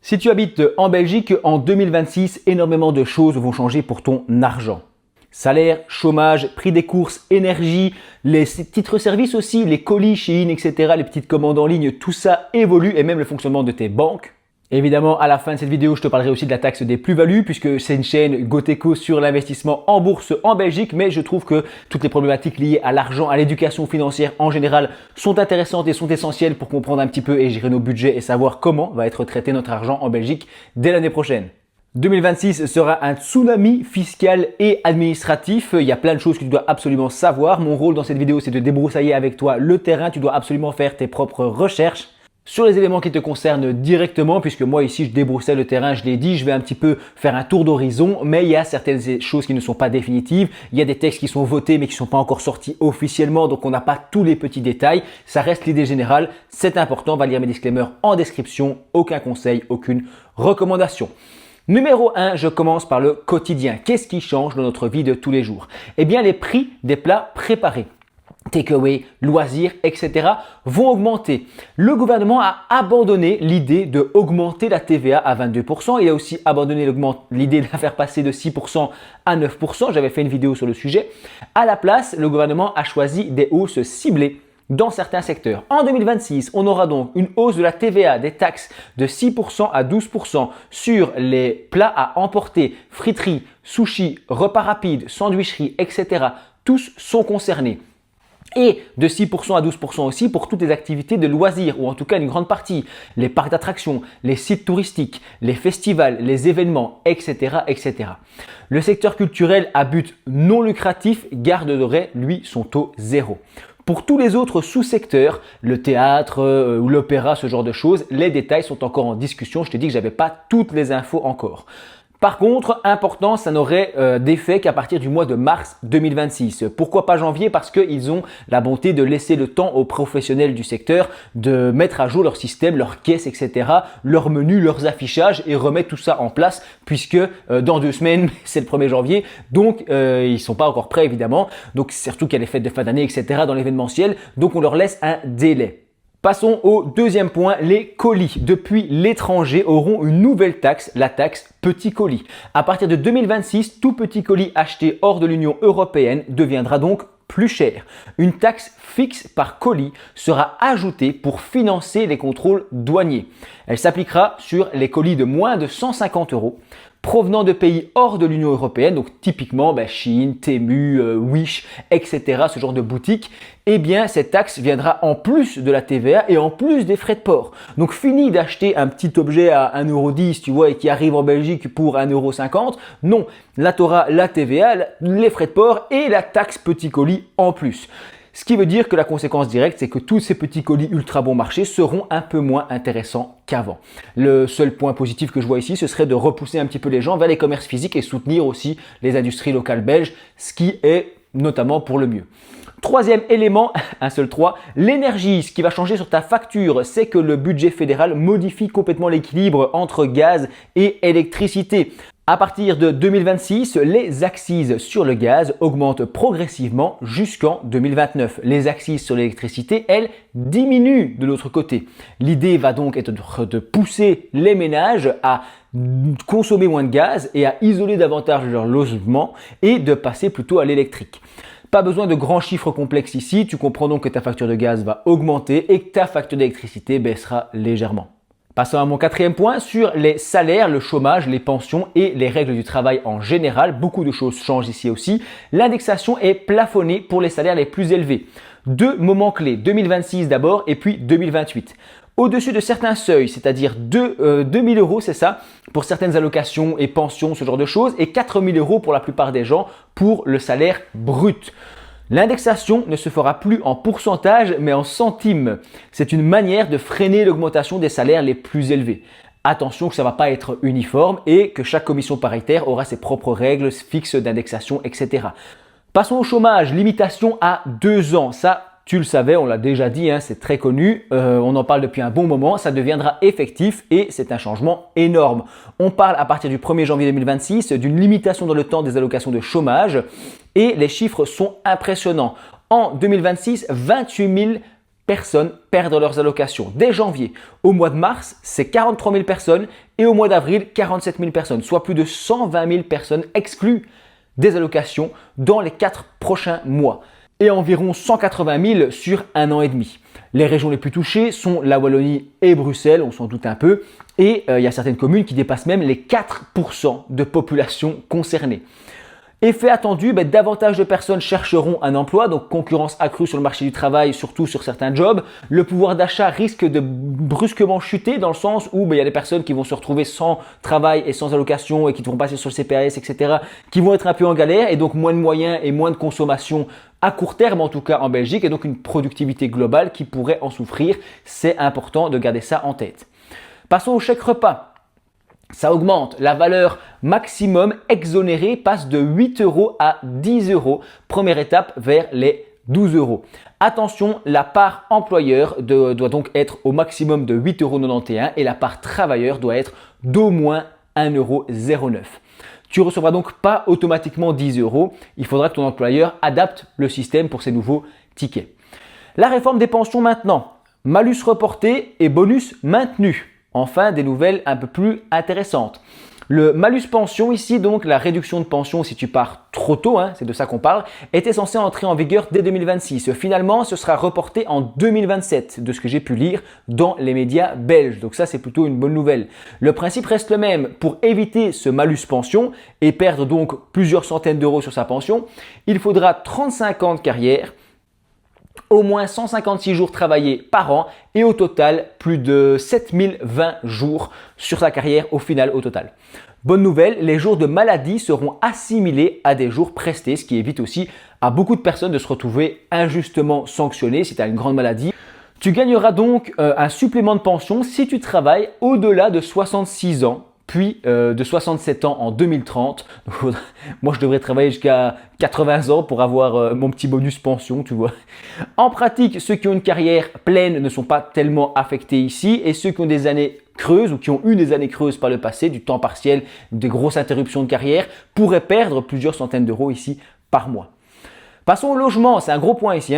Si tu habites en Belgique, en 2026, énormément de choses vont changer pour ton argent. Salaire, chômage, prix des courses, énergie, les titres-services aussi, les colis, Shein, etc., les petites commandes en ligne, tout ça évolue et même le fonctionnement de tes banques. Évidemment, à la fin de cette vidéo, je te parlerai aussi de la taxe des plus-values puisque c'est une chaîne Goteco sur l'investissement en bourse en Belgique, mais je trouve que toutes les problématiques liées à l'argent, à l'éducation financière en général sont intéressantes et sont essentielles pour comprendre un petit peu et gérer nos budgets et savoir comment va être traité notre argent en Belgique dès l'année prochaine. 2026 sera un tsunami fiscal et administratif. Il y a plein de choses que tu dois absolument savoir. Mon rôle dans cette vidéo, c'est de débroussailler avec toi le terrain. Tu dois absolument faire tes propres recherches sur les éléments qui te concernent directement, puisque moi ici je débroussais le terrain, je l'ai dit, je vais un petit peu faire un tour d'horizon, mais il y a certaines choses qui ne sont pas définitives, il y a des textes qui sont votés mais qui ne sont pas encore sortis officiellement, donc on n'a pas tous les petits détails, ça reste l'idée générale, c'est important, va lire mes disclaimers en description, aucun conseil, aucune recommandation. Numéro 1, je commence par le quotidien. Qu'est-ce qui change dans notre vie de tous les jours? Eh bien les prix des plats préparés. Takeaway, loisirs, etc. vont augmenter. Le gouvernement a abandonné l'idée de augmenter la TVA à 22%. Il a aussi abandonné l'idée de la faire passer de 6% à 9%. J'avais fait une vidéo sur le sujet. À la place, le gouvernement a choisi des hausses ciblées dans certains secteurs. En 2026, on aura donc une hausse de la TVA, des taxes de 6% à 12% sur les plats à emporter, friteries, sushis, repas rapides, sandwicheries, etc. Tous sont concernés. Et de 6% à 12% aussi pour toutes les activités de loisirs, ou en tout cas une grande partie, les parcs d'attractions, les sites touristiques, les festivals, les événements, etc., etc. Le secteur culturel à but non lucratif garderait, lui, son taux zéro. Pour tous les autres sous-secteurs, le théâtre ou l'opéra, ce genre de choses, les détails sont encore en discussion. Je t'ai dit que j'avais pas toutes les infos encore. Par contre, important, ça n'aurait d'effet qu'à partir du mois de mars 2026. Pourquoi pas janvier? Parce qu'ils ont la bonté de laisser le temps aux professionnels du secteur de mettre à jour leur système, leurs caisses, etc., leurs menus, leurs affichages et remettre tout ça en place puisque dans 2 semaines, c'est le 1er janvier. Donc, ils ne sont pas encore prêts évidemment. Donc, surtout qu'il y a les fêtes de fin d'année, etc. dans l'événementiel. Donc, on leur laisse un délai. Passons au deuxième point, les colis depuis l'étranger auront une nouvelle taxe, la taxe petit colis. À partir de 2026, tout petit colis acheté hors de l'Union européenne deviendra donc plus cher. Une taxe fixe par colis sera ajoutée pour financer les contrôles douaniers. Elle s'appliquera sur les colis de moins de 150 € provenant de pays hors de l'Union européenne, donc typiquement Shein, Temu, Wish, etc., ce genre de boutiques. Eh bien, cette taxe viendra en plus de la TVA et en plus des frais de port. Donc, fini d'acheter un petit objet à 1,10 €, tu vois, et qui arrive en Belgique pour 1,50 €. Non, là, tu auras la TVA, les frais de port et la taxe petit colis en plus. Ce qui veut dire que la conséquence directe, c'est que tous ces petits colis ultra bon marché seront un peu moins intéressants qu'avant. Le seul point positif que je vois ici, ce serait de repousser un petit peu les gens vers les commerces physiques et soutenir aussi les industries locales belges, ce qui est notamment pour le mieux. Troisième élément, un seul 3, l'énergie. Ce qui va changer sur ta facture, c'est que le budget fédéral modifie complètement l'équilibre entre gaz et électricité. À partir de 2026, les accises sur le gaz augmentent progressivement jusqu'en 2029. Les accises sur l'électricité, elles, diminuent de l'autre côté. L'idée va donc être de pousser les ménages à consommer moins de gaz et à isoler davantage leur logement et de passer plutôt à l'électrique. Pas besoin de grands chiffres complexes ici, tu comprends donc que ta facture de gaz va augmenter et que ta facture d'électricité baissera légèrement. Passons à mon 4e point sur les salaires, le chômage, les pensions et les règles du travail en général. Beaucoup de choses changent ici aussi. L'indexation est plafonnée pour les salaires les plus élevés. 2 moments clés, 2026 d'abord et puis 2028. Au-dessus de certains seuils, c'est-à-dire 2 000 €, c'est ça, pour certaines allocations et pensions, ce genre de choses, et 4 000 € pour la plupart des gens pour le salaire brut. L'indexation ne se fera plus en pourcentage mais en centimes. C'est une manière de freiner l'augmentation des salaires les plus élevés. Attention que ça ne va pas être uniforme et que chaque commission paritaire aura ses propres règles fixes d'indexation, etc. Passons au chômage, limitation à 2 ans. Ça, tu le savais, on l'a déjà dit, c'est très connu, on en parle depuis un bon moment, ça deviendra effectif et c'est un changement énorme. On parle à partir du 1er janvier 2026 d'une limitation dans le temps des allocations de chômage et les chiffres sont impressionnants. En 2026, 28 000 personnes perdent leurs allocations dès janvier. Au mois de mars, c'est 43 000 personnes et au mois d'avril, 47 000 personnes, soit plus de 120 000 personnes exclues des allocations dans les 4 prochains mois et environ 180 000 sur un an et demi. Les régions les plus touchées sont la Wallonie et Bruxelles, on s'en doute un peu, et il y a certaines communes qui dépassent même les 4% de population concernée. Effet attendu, davantage de personnes chercheront un emploi, donc concurrence accrue sur le marché du travail, surtout sur certains jobs. Le pouvoir d'achat risque de brusquement chuter dans le sens où il y a des personnes qui vont se retrouver sans travail et sans allocation et qui devront passer sur le CPAS, etc., qui vont être un peu en galère et donc moins de moyens et moins de consommation à court terme en tout cas en Belgique et donc une productivité globale qui pourrait en souffrir. C'est important de garder ça en tête. Passons au chèque repas. Ça augmente. La valeur maximum exonérée passe de 8 € à 10 €. Première étape vers les 12 €. Attention, la part employeur doit donc être au maximum de 8,91 € et la part travailleur doit être d'au moins 1,09 €. Tu ne recevras donc pas automatiquement 10 €. Il faudra que ton employeur adapte le système pour ces nouveaux tickets. La réforme des pensions maintenant. Malus reporté et bonus maintenu. Enfin, des nouvelles un peu plus intéressantes. Le malus pension ici, donc la réduction de pension si tu pars trop tôt, c'est de ça qu'on parle, était censé entrer en vigueur dès 2026. Finalement, ce sera reporté en 2027, de ce que j'ai pu lire dans les médias belges. Donc ça, c'est plutôt une bonne nouvelle. Le principe reste le même. Pour éviter ce malus pension et perdre donc plusieurs centaines d'euros sur sa pension, il faudra 35 ans de carrière, au moins 156 jours travaillés par an et au total plus de 7020 jours sur sa carrière au final au total. Bonne nouvelle, les jours de maladie seront assimilés à des jours prestés, ce qui évite aussi à beaucoup de personnes de se retrouver injustement sanctionnées si tu as une grande maladie. Tu gagneras donc un supplément de pension si tu travailles au-delà de 66 ans. Puis de 67 ans en 2030. Moi, je devrais travailler jusqu'à 80 ans pour avoir mon petit bonus pension, tu vois. En pratique, ceux qui ont une carrière pleine ne sont pas tellement affectés ici et ceux qui ont des années creuses ou qui ont eu des années creuses par le passé, du temps partiel, des grosses interruptions de carrière, pourraient perdre plusieurs centaines d'euros ici par mois. Passons au logement, c'est un gros point ici.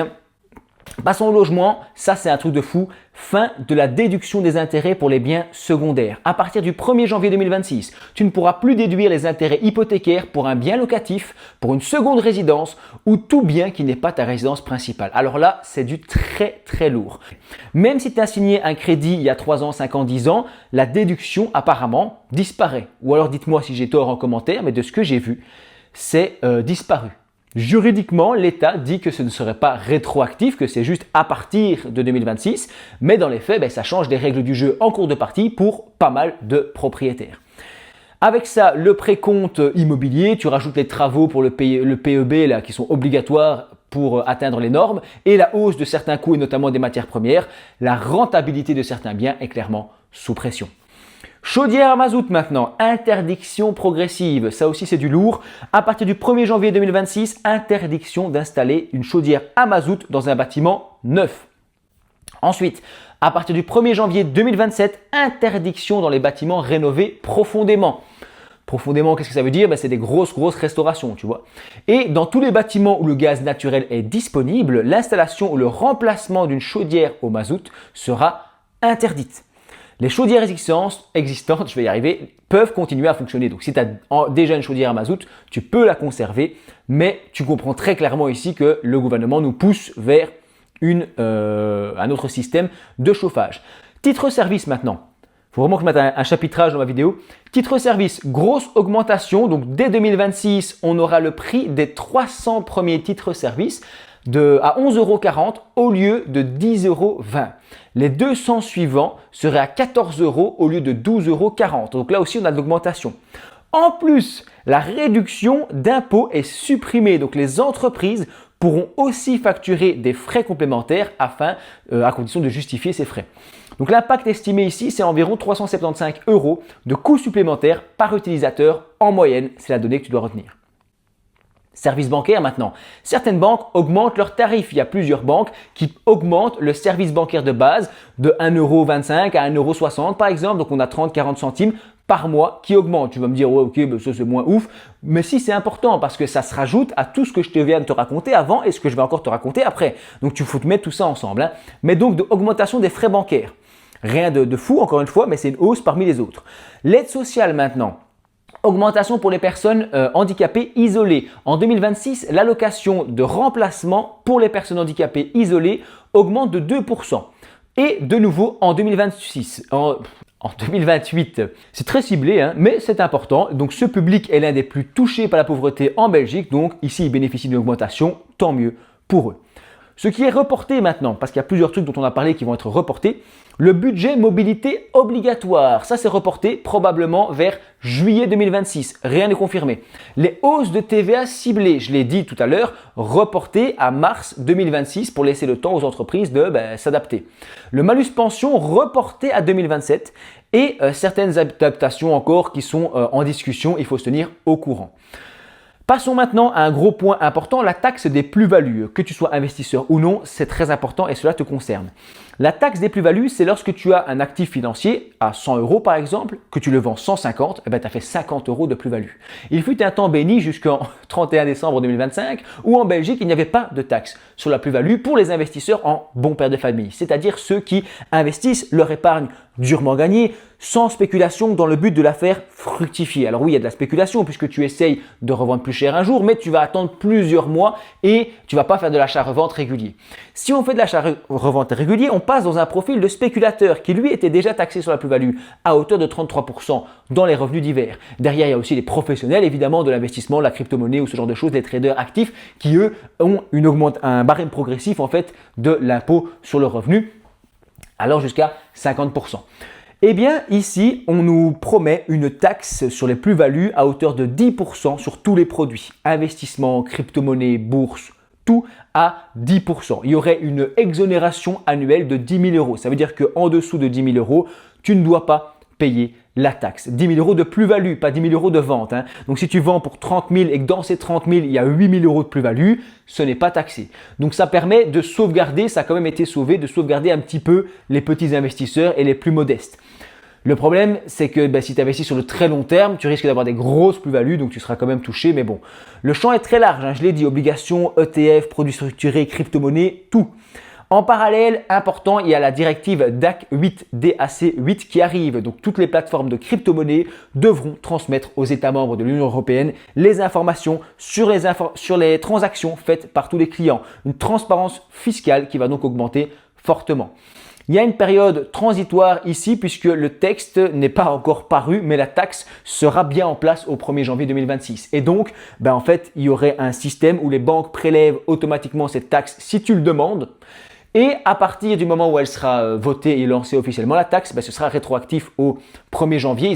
Passons au logement, ça c'est un truc de fou. Fin de la déduction des intérêts pour les biens secondaires. À partir du 1er janvier 2026, tu ne pourras plus déduire les intérêts hypothécaires pour un bien locatif, pour une seconde résidence ou tout bien qui n'est pas ta résidence principale. Alors là, c'est du très très lourd. Même si tu as signé un crédit il y a 3 ans, 5 ans, 10 ans, la déduction apparemment disparaît. Ou alors dites-moi si j'ai tort en commentaire, mais de ce que j'ai vu, c'est disparu. Juridiquement, l'État dit que ce ne serait pas rétroactif, que c'est juste à partir de 2026, mais dans les faits, ça change des règles du jeu en cours de partie pour pas mal de propriétaires. Avec ça, le précompte immobilier, tu rajoutes les travaux pour le PEB là, qui sont obligatoires pour atteindre les normes et la hausse de certains coûts et notamment des matières premières, la rentabilité de certains biens est clairement sous pression. Chaudière à mazout maintenant, interdiction progressive, ça aussi c'est du lourd. À partir du 1er janvier 2026, interdiction d'installer une chaudière à mazout dans un bâtiment neuf. Ensuite, à partir du 1er janvier 2027, interdiction dans les bâtiments rénovés profondément. Profondément, qu'est-ce que ça veut dire? C'est des grosses restaurations, tu vois. Et dans tous les bâtiments où le gaz naturel est disponible, l'installation ou le remplacement d'une chaudière au mazout sera interdite. Les chaudières existantes, je vais y arriver, peuvent continuer à fonctionner. Donc si tu as déjà une chaudière à mazout, tu peux la conserver, mais tu comprends très clairement ici que le gouvernement nous pousse vers un autre système de chauffage. Titre service maintenant. Il faut vraiment que je mette un chapitrage dans ma vidéo. Titre service, grosse augmentation. Donc dès 2026, on aura le prix des 300 premiers titres service à 11,40 € au lieu de 10,20 €. Les 200 suivants seraient à 14 € au lieu de 12,40 €. Donc là aussi, on a de l'augmentation. En plus, la réduction d'impôt est supprimée. Donc les entreprises pourront aussi facturer des frais complémentaires à condition de justifier ces frais. Donc l'impact estimé ici, c'est environ 375 € de coûts supplémentaires par utilisateur en moyenne. C'est la donnée que tu dois retenir. Service bancaire maintenant. Certaines banques augmentent leurs tarifs. Il y a plusieurs banques qui augmentent le service bancaire de base de 1,25 € à 1,60 € par exemple. Donc on a 30-40 centimes par mois qui augmente. Tu vas me dire, ouais, ok, ben ça c'est moins ouf. Mais si, c'est important parce que ça se rajoute à tout ce que je te viens de te raconter avant et ce que je vais encore te raconter après. Donc, tu faut te mettre tout ça ensemble. Hein. Mais donc, de augmentation des frais bancaires. Rien de fou, encore une fois, mais c'est une hausse parmi les autres. L'aide sociale maintenant. Augmentation pour les personnes handicapées isolées. En 2026, l'allocation de remplacement pour les personnes handicapées isolées augmente de 2%. Et de nouveau en 2026. En 2028, c'est très ciblé, hein, mais c'est important. Donc ce public est l'un des plus touchés par la pauvreté en Belgique. Donc ici, ils bénéficient d'une augmentation, tant mieux pour eux. Ce qui est reporté maintenant, parce qu'il y a plusieurs trucs dont on a parlé qui vont être reportés, le budget mobilité obligatoire. Ça, c'est reporté probablement vers juillet 2026. Rien n'est confirmé. Les hausses de TVA ciblées, je l'ai dit tout à l'heure, reportées à mars 2026 pour laisser le temps aux entreprises de s'adapter. Le malus pension reporté à 2027 et certaines adaptations encore qui sont en discussion. Il faut se tenir au courant. Passons maintenant à un gros point important, la taxe des plus-values. Que tu sois investisseur ou non, c'est très important et cela te concerne. La taxe des plus-values, c'est lorsque tu as un actif financier à 100 € par exemple, que tu le vends 150, tu as fait 50 € de plus-value. Il fut un temps béni jusqu'en 31 décembre 2025 où en Belgique, il n'y avait pas de taxe sur la plus-value pour les investisseurs en bon père de famille, c'est-à-dire ceux qui investissent leur épargne durement gagnée, sans spéculation dans le but de la faire fructifier. Alors oui, il y a de la spéculation puisque tu essayes de revendre plus cher un jour, mais tu vas attendre plusieurs mois et tu ne vas pas faire de l'achat-revente régulier. Si on fait de l'achat-revente régulier, on passe dans un profil de spéculateur qui lui était déjà taxé sur la plus-value à hauteur de 33% dans les revenus divers. Derrière, il y a aussi les professionnels évidemment de l'investissement, la crypto-monnaie ou ce genre de choses, les traders actifs qui eux ont un barème progressif en fait de l'impôt sur le revenu, alors jusqu'à 50%. Eh bien, ici, on nous promet une taxe sur les plus-values à hauteur de 10% sur tous les produits. Investissement, crypto-monnaie, bourse, tout à 10%. Il y aurait une exonération annuelle de 10 000 €. Ça veut dire qu'en dessous de 10 000 €, tu ne dois pas payer la taxe. 10 000 € de plus-value, pas 10 000 € de vente. Hein. Donc, si tu vends pour 30 000 et que dans ces 30 000, il y a 8 000 € de plus-value, ce n'est pas taxé. Donc, ça permet de sauvegarder, ça a quand même été sauvé, de sauvegarder un petit peu les petits investisseurs et les plus modestes. Le problème, c'est que si tu investis sur le très long terme, tu risques d'avoir des grosses plus-values, donc tu seras quand même touché. Mais bon, le champ est très large, hein, je l'ai dit, obligations, ETF, produits structurés, crypto-monnaies, tout. En parallèle, important, il y a la directive DAC 8, DAC 8 qui arrive. Donc, toutes les plateformes de crypto-monnaies devront transmettre aux États membres de l'Union européenne les informations sur les transactions faites par tous les clients. Une transparence fiscale qui va donc augmenter fortement. Il y a une période transitoire ici puisque le texte n'est pas encore paru, mais la taxe sera bien en place au 1er janvier 2026. Et donc, en fait, il y aurait un système où les banques prélèvent automatiquement cette taxe si tu le demandes. Et à partir du moment où elle sera votée et lancée officiellement, la taxe, ce sera rétroactif au 1er janvier.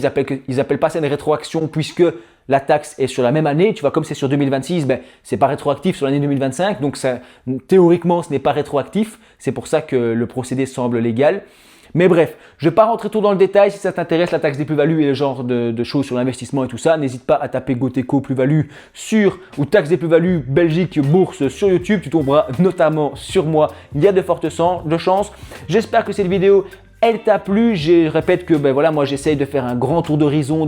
Ils appellent pas ça une rétroaction puisque la taxe est sur la même année. Tu vois, comme c'est sur 2026, c'est pas rétroactif sur l'année 2025. Donc, théoriquement, ce n'est pas rétroactif. C'est pour ça que le procédé semble légal. Mais bref, je ne vais pas rentrer trop dans le détail. Si ça t'intéresse, la taxe des plus-values et le genre de choses sur l'investissement et tout ça, n'hésite pas à taper Goteco plus-value ou taxe des plus-values Belgique bourse sur YouTube. Tu tomberas notamment sur moi. Il y a de fortes chances. J'espère que cette vidéo elle t'a plu. Je répète que moi j'essaye de faire un grand tour d'horizon,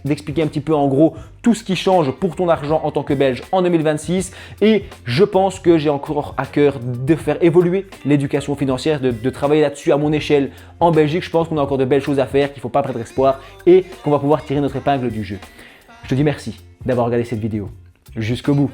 d'expliquer un petit peu en gros tout ce qui change pour ton argent en tant que Belge en 2026. Et je pense que j'ai encore à cœur de faire évoluer l'éducation financière, de travailler là-dessus à mon échelle en Belgique. Je pense qu'on a encore de belles choses à faire, qu'il ne faut pas perdre espoir et qu'on va pouvoir tirer notre épingle du jeu. Je te dis merci d'avoir regardé cette vidéo jusqu'au bout.